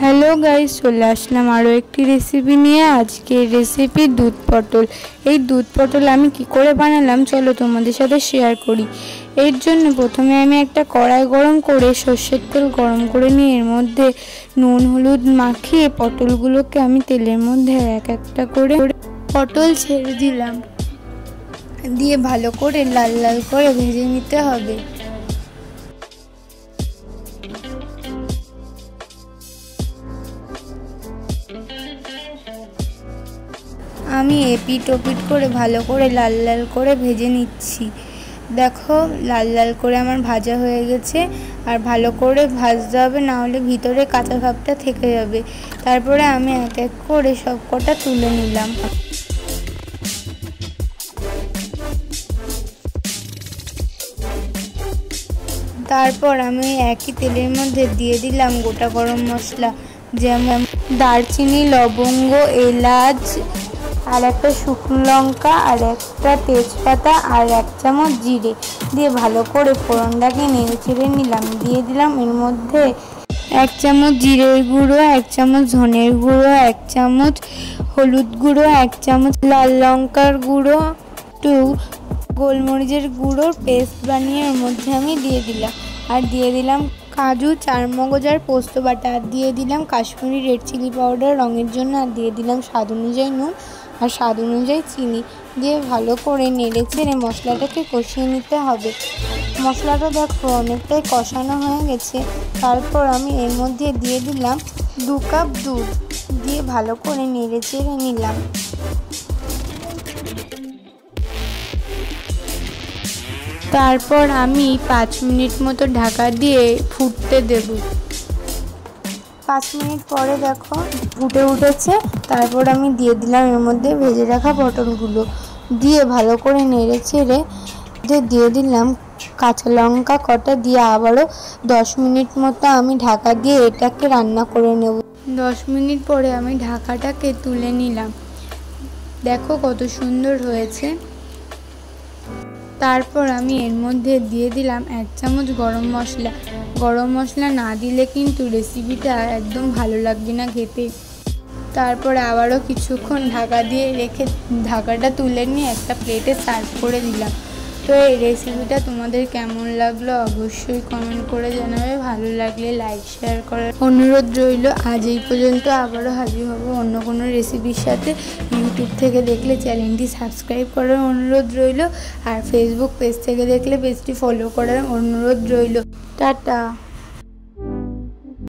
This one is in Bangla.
হ্যালো গাইস, চলে আসলাম আরও একটি রেসিপি নিয়ে। আজকের রেসিপি দুধ পটল। এই দুধ পটল আমি কি করে বানালাম চলো তোমাদের সাথে শেয়ার করি। এর জন্য প্রথমে আমি একটা কড়াই গরম করে সর্ষের তেল গরম করে নিয়ে এর মধ্যে নুন হলুদ মাখিয়ে পটলগুলোকে আমি তেলের মধ্যে এক একটা করে পটল ছেড়ে দিলাম, দিয়ে ভালো করে লাল লাল করে ভেজে নিতে হবে। আমি এপিট ওপিট করে ভালো করে লাল লাল করে ভেজে নিচ্ছি। দেখো লাল লাল করে আমার ভাজা হয়ে গেছে। আর ভালো করে ভাজতে হবে, না হলে ভিতরে কাঁচা ভাবটা থেকে যাবে। তারপরে আমি এক এক করে সব কটা তুলে নিলাম। তারপর আমি একই তেলের মধ্যে দিয়ে দিলাম গোটা গরম মশলা, যেমন দারচিনি, লবঙ্গ, এলাচ, আর একটা শুকনো লঙ্কা, আর একটা তেজপাতা, আর 1 চামচ জিরে দিয়ে ভালো করে ফোড়নটাকে নেড়ে চেড়ে নিলাম। দিয়ে দিলাম এর মধ্যে 1 চামচ জিরের গুঁড়ো, 1 চামচ ধনের গুঁড়ো, 1 চামচ হলুদ গুঁড়ো, 1 চামচ লাল লঙ্কার গুঁড়ো, একটু গোলমরিচের গুঁড়োর পেস্ট বানিয়ে এর মধ্যে আমি দিয়ে দিলাম। আর দিয়ে দিলাম কাজু, চারমগজ আর পোস্ত বাটা। আর দিয়ে দিলাম কাশ্মীরি রেড চিলি পাউডার রঙের জন্য। আর দিয়ে দিলাম স্বাদ অনুযায়ী নুন আর স্বাদ অনুযায়ী চিনি। দিয়ে ভালো করে নেড়ে চেড়ে মশলাটাকে কষিয়ে নিতে হবে। মশলাটা দেখো অনেকটাই কষানো হয়ে গেছে। তারপর আমি এর মধ্যে দিয়ে দিলাম 2 কাপ দুধ, দিয়ে ভালো করে নেড়ে চেড়ে নিলাম। তারপর আমি 5 মিনিট মতো ঢাকা দিয়ে ফুটতে দেব। 5 মিনিট পরে দেখো ফুটে উঠেছে। তারপর আমি দিয়ে দিলাম এর মধ্যে ভেজে রাখা পটলগুলো, দিয়ে ভালো করে নেড়ে চেড়ে দিয়ে দিলাম কাঁচা লঙ্কা কটা, দিয়ে আবারও 10 মিনিট মতো আমি ঢাকা দিয়ে এটাকে রান্না করে নেব। 10 মিনিট পরে আমি ঢাকাটাকে তুলে নিলাম। দেখো কত সুন্দর হয়েছে। তারপর আমি এর মধ্যে দিয়ে দিলাম 1 চামচ গরম মশলা। গরম মশলা না দিলে কিন্তু রেসিপিটা একদম ভালো লাগবে না খেতে। তারপর আবারও কিছুক্ষণ ঢাকা দিয়ে রেখে ঢাকাটা তুলে নিয়ে একটা প্লেটে সার্ভ করে দিলাম। তো এই রেসিপিটা তোমাদের কেমন লাগলো অবশ্যই কমেন্ট করে জানাবে। ভালো লাগলে লাইক শেয়ার করার অনুরোধ রইল। আজ এই পর্যন্ত, আবারও হাজির হব অন্য কোনো রেসিপির সাথে। ইউটিউব থেকে দেখলে চ্যানেলটি সাবস্ক্রাইব করার অনুরোধ রইল, আর ফেসবুক পেজ থেকে দেখলে পেজটি ফলো করার অনুরোধ রইল। টাটা।